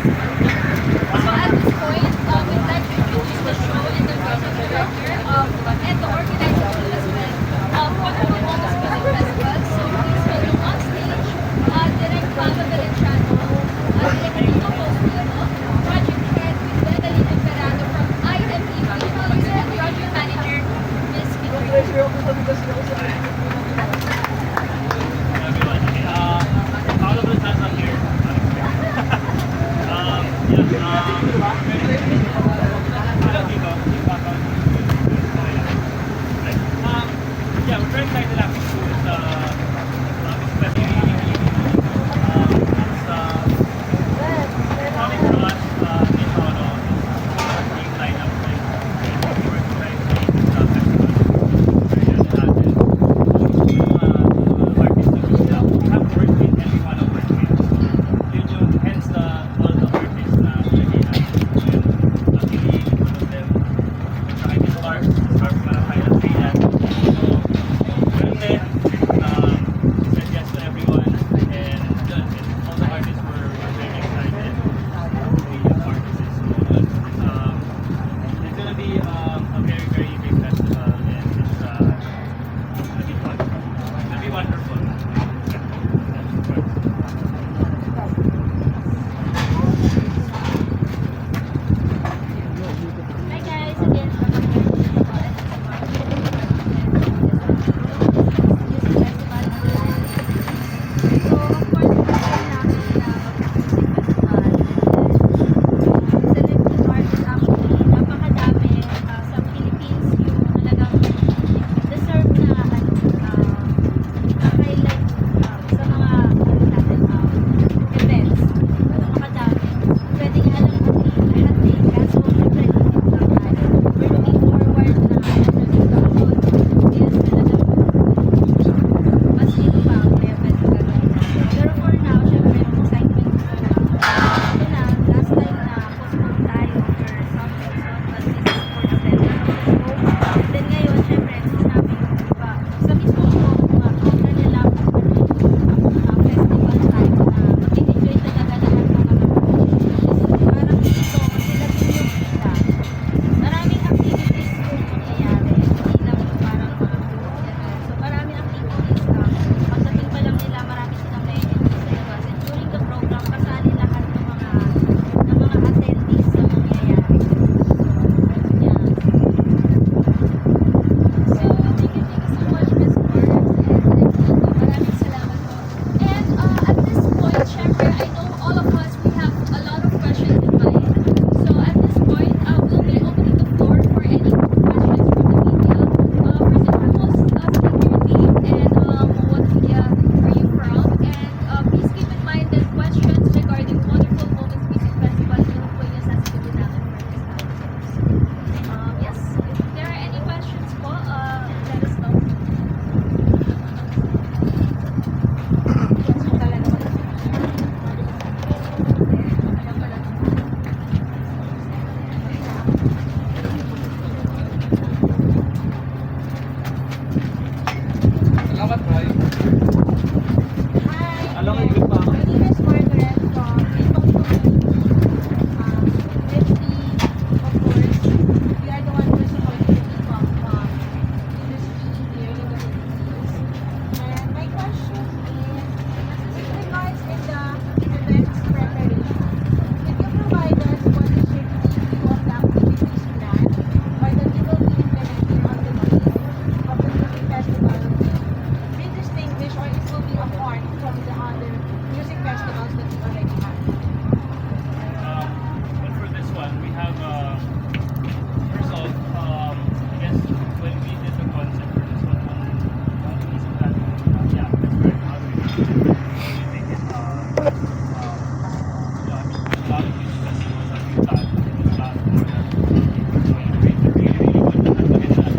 So at this point, we'd like to introduce the show and the music director and the organizer of as well. Wonderful Moments Music Festival. So please welcome on stage, Direct Pablo Valenciano, Direct Tito Postino, Project Head with Bedeline Emperado from IMEV, and Project Manager, Miss Kitri. All of the times I'm here. Yeah, we're very excited actually to do this festival. It's coming to us in Toronto. Being lined up like we're very excited festival. Artists that we have worked with and we want to work with. Hence all the artists na nilagay natin. Luckily, one of them, tsaka yung Spark Marapaya Thailand. So, well then, said yes to everyone and all the artists were very excited to be a part of this. So, it's gonna be a very, very big festival and it's gonna be fun. It's gonna be wonderful. Hi guys, again from the Salamat, Bray. Hi, Alam mo, yung pa. my name is Margaret from Ipong of course, we are the one who is supporting the P-pop industry here in the Philippines. And my question is, in regards in the events preparation, can you provide us what is your view of the activities planned or that you will be implementing on the day of the music festival? Be distinguished or it will be apart from the other music festivals that you already have? But for this one, we have first off, I guess when we did the concept for this one, isip natin, yeah, that's correct. How do we think it? Yeah, I mean, a lot of music festivals that we've done in the last quarter, we really want to have it at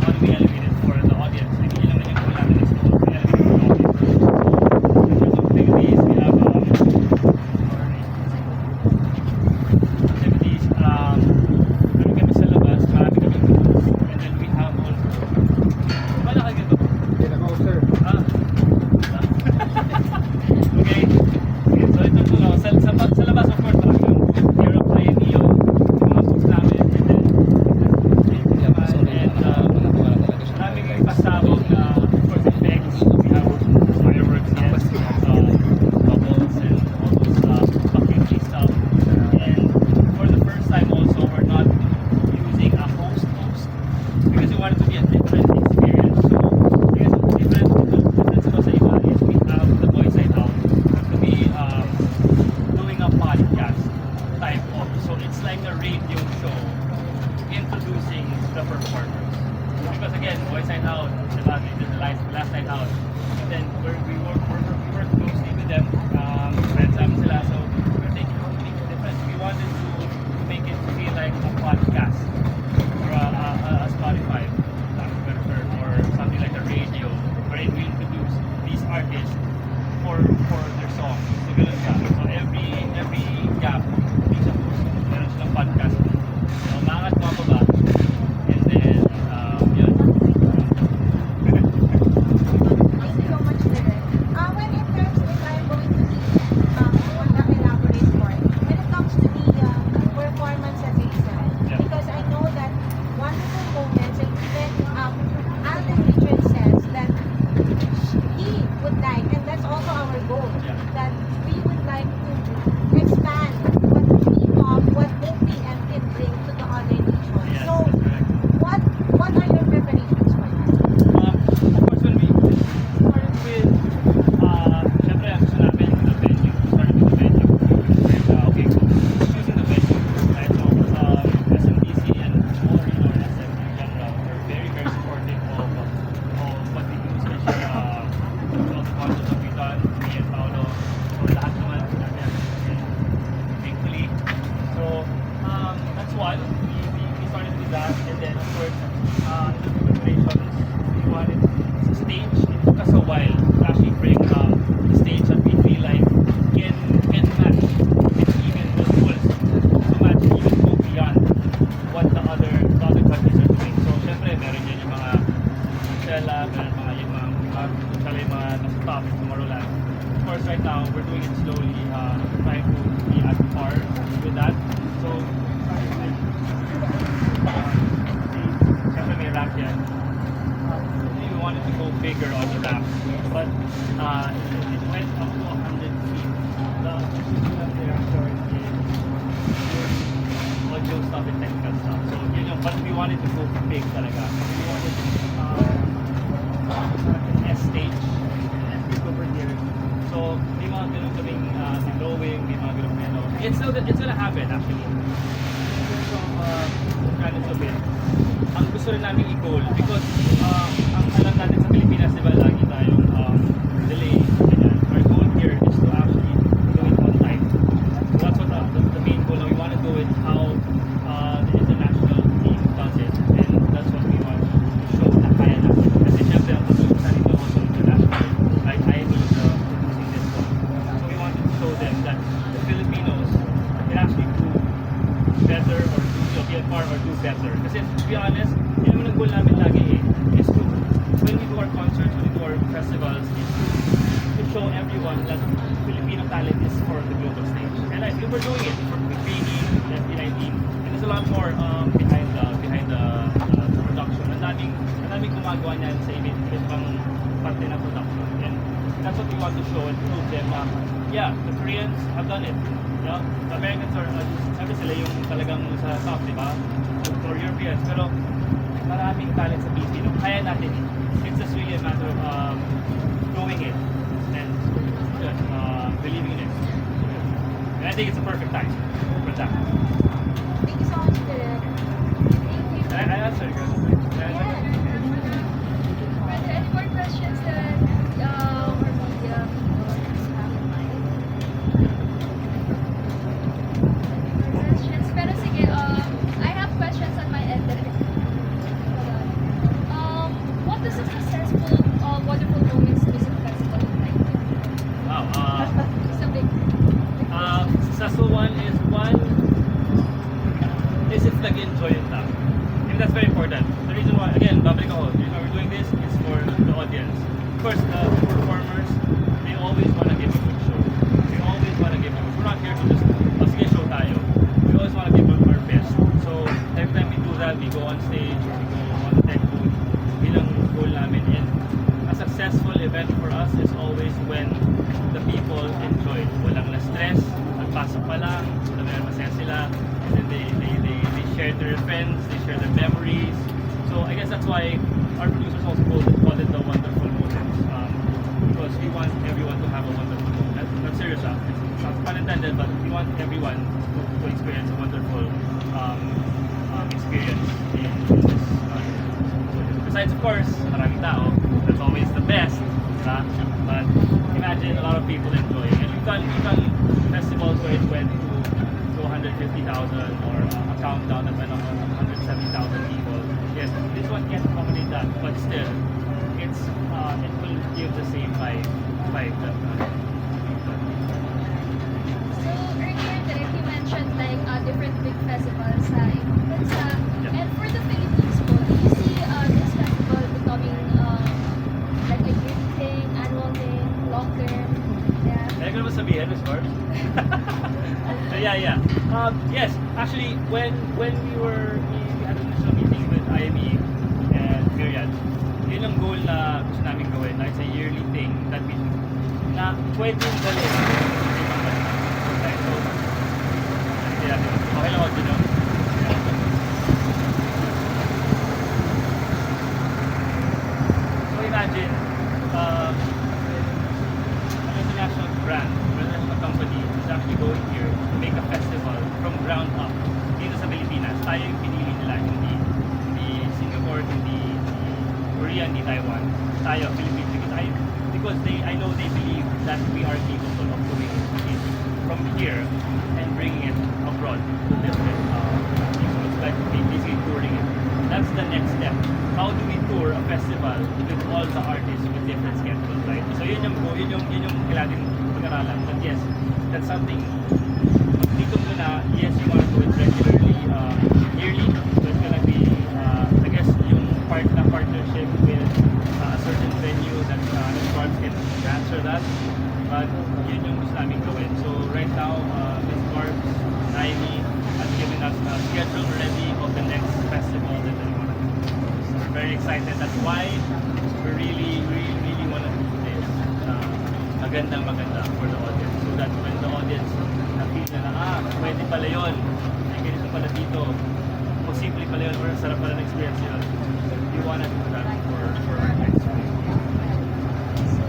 how do we elevate it for the audience? Like, yun naman yung goal natin is to elevate the audience. In terms of activities, we have activities, kami kami sa labas, marami kami booths, and then we have also, malaki ganito. Sir. Ah. Okay. for their songs. So ganun siya. So every gap, hindi siya post. Meron silang podcast. So maangat mga baba. And then, yun. Thank you so much, Derek. When it comes, if I'm going to be on the elaborate part, when it comes to the performance at Jason, Yeah. because I know that wonderful moments, and even Alden Richard says that he would like, and that's also our goal, Yeah. that we would like to expand what what OPM can bring to the other nations. Yes, So, that's correct. what are your preparations for that? Of course, when we started with, syempre, ang gusto namin the venue. Started with the venue. Okay, so choosing the venue. Right? So, SMBC and all regional and SM in general are very, very supportive of what we do. Especially, all the concerts that we've done, me and Paolo, so lahat naman, thankfully. So, that's one. We started with that, and then of course, the preparations, we wanted to stage. It took us a while to actually bring the stage that we feel like can match with even the schools, to match even go beyond what the other countries are doing. So, syempre, meron yan yung mga Stella, meron mga yung mga nasa top in Tomorrowland. Of course, right now, we're doing it slowly, trying to be at par with that. So, syempre may rack yan. We wanted to go bigger on the rack, but it went up to 100 feet. The issue up there, of course, is audio stuff and technical stuff. So, yun yung, but we wanted to go big talaga. We wanted an S stage, and big over here. So, may mga ganun kaming glowing, may mga ganun ano. It's gonna happen actually. So, planets of it. Ang gusto rin namin i-goal because ang alam natin sa Pilipinas, di ba, lagi tayong delay. Ganyan. Our goal here is to actually do it on time. So that's what the main goal. We want to do it how the international team does it, and that's what we want to show na kaya natin. Kasi syempre, ang gusto sa nito also international. Like I mean, producing this one. So we wanted to show them that the Filipinos can actually do better or be on par or do better. Kasi to be honest, yun naman ang goal namin lagi is to, when we do our concerts, when we do our festivals, is to show everyone that Filipino talent is for the global stage. And I think we're doing it for training, FP19, and there's a lot more behind the production. Ang daming gumagawa niyan sa ibang parte ng production. And that's what we want to show and prove them. Yeah, the Koreans have done it. Yeah, the Americans are, sabi sila yung talagang sa top, di ba? Or Europeans. Pero maraming talent sa Pilipino. Kaya natin it. It's just really a matter of doing it and believing in it. And I think it's a perfect time for that. Thank you so much, Derek. Thank you. I answered your question. Did I answer Yes. Are there any more questions that our media viewers have in mind? Questions? Pero sige, I have questions on my end. What does a successful Wonderful Moments Music Festival look like? Wow. It's a big Successful one is if nag-enjoy yung tao. And that's very important. The reason why, again, babalik ako, the reason why we're doing this is for the audience. Of course, the performers, they always want to give a good show. They always want to give a good show. We're not here to just, sige, show tayo. We always want to give our best. So, every time we do that, we go on stage, we go on the tech booth, bilang goal namin. And a successful event for us is always when the people enjoy. Walang na-stress, nagpasok pa lang, masaya sila, and then they share their friends, they share their memories. So I guess that's why our producers also call it the wonderful moments, because we want everyone to have a wonderful moment. That's serious, it's not pun intended, but we want everyone to experience a wonderful experience in this. Besides, of course, maraming tao, that's always the best, diba? But imagine a lot of people enjoying, and we've done festivals where it went to 150,000 or a countdown that went up to 170,000 people. Yes, this one can't accommodate that, but still, it will give the same vibe that Kaya ko naman sabihin, Miss Barb. So yeah. Yes, actually, when we had an initial meeting with IME and Myriad, yun ang goal na gusto namin gawin. Na it's a yearly thing that we na pwedeng dalhin sa ibang bansa. Okay, so, hindi natin. Okay lang ako, no? So imagine, an international brand, an international company is actually going here to make a festival from ground up dito sa Pilipinas. Tayo yung pinili nila, hindi Singapore, hindi Korea, hindi Taiwan. Tayo, Philippines, because I know they believe that we are capable of doing it from here and bringing it abroad to different people, like basically touring it. That's the next step. How do we tour a festival with all the artists with different schedules, right? So yun yung kailangan pag-aralan. But yes, that's something. Dito muna, yes, you want to do it regularly, yearly. So it's gonna be, I guess, yung partnership with a certain venue that Barb can answer that. But yun yung gusto namin gawin. So right now, Ms. Barb, Naimi, has given us a schedule already of the next festival that we want to do. So we're very excited. That's why we really want to do this maganda for the audience. So that when the audience na-feel na pwede pala yun, may ganito pala dito, posible pala yun, or sarap pala ng experience yun. We want to do that for our next week. So,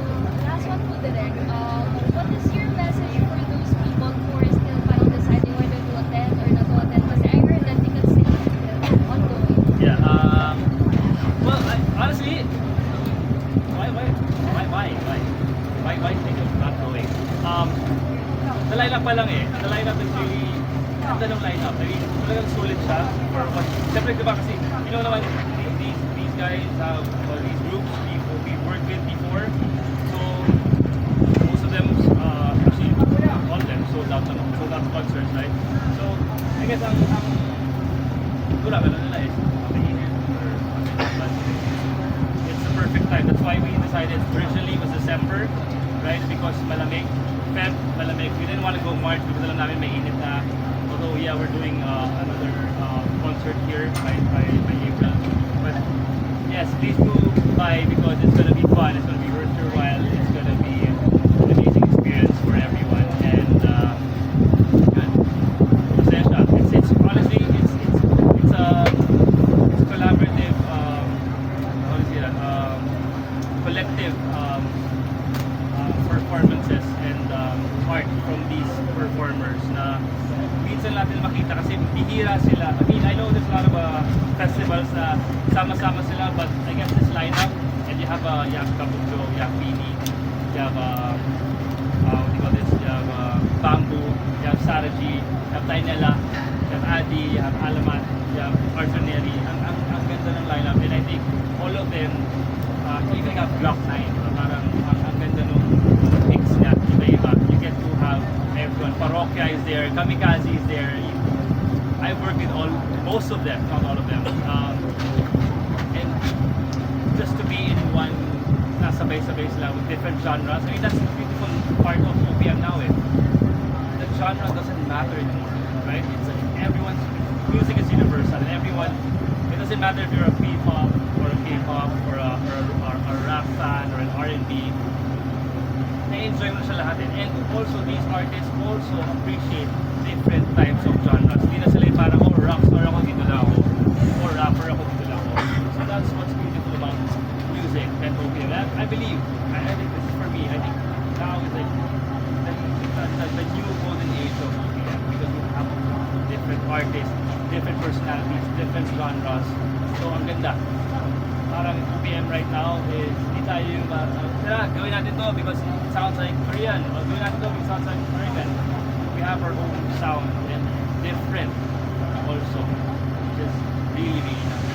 last one po, Direk. What is your message for those people who are still parang deciding whether to attend or not to attend? Kasi I heard that tickets still ongoing. Yeah, well, honestly, why think of not going? The lineup pa lang eh. The lineup is really, ganda ng lineup. I mean, talagang sulit siya for what, siyempre diba kasi, you know naman, these guys have, well, these groups we've worked with before, so most of them, actually, all of them sold out concerts, right? So, I guess wala ka na nila is mainit but it's the perfect time. That's why we decided originally it was December, right? Because malamig, malamig. We didn't want to go March because alam namin mainit na. Although yeah, we're doing another concert here by April. But yes, please do buy because it's gonna be fun. It's gonna be worth your while. It's gonna be an amazing experience for everyone. And good. Pasensya. It's honestly it's a collaborative how do you say that? Collective performances and art from these performers na minsan natin makita kasi bihira sila. I mean, I know there's a lot of festivals na sama-sama sila, but I guess this lineup, and you have Yak Kabucho, Yak Pini, you have what do you call this? You have Bamboo, you have Saraji, you have Tainela, you have Adi, you have Alamat, you have Arthur Neri. Ang ganda ng lineup, and I think all of them, even have Block 9, parang ang ganda nung mix niya, iba-iba. You get to have everyone. Parokya is there, Kamikaze is there. I've worked with most of them, not all of them. And just to be in one, nasabay-sabay sila with different genres. I mean, that's the beautiful part of OPM now. The genre doesn't matter anymore, right? It's everyone's music is universal, and everyone. It doesn't matter if you're a P-pop or a K-pop or a rap fan or an R&B. Na-enjoy mo siya lahat din. And also, these artists also appreciate different types of genres. Hindi na sila yung parang, rockstar ako, dito lang ako. Or rapper ako, dito lang ako. So that's what's beautiful about music and OPM. I believe, I think this is for me, I think now is like the new golden age of OPM because we have different artists, different personalities, different genres. So ang ganda. Parang OPM right now is hindi tayo yung gawin natin to because it sounds like Korean or gawin natin to because it sounds like American. We have our own sound and different also, which is really nice.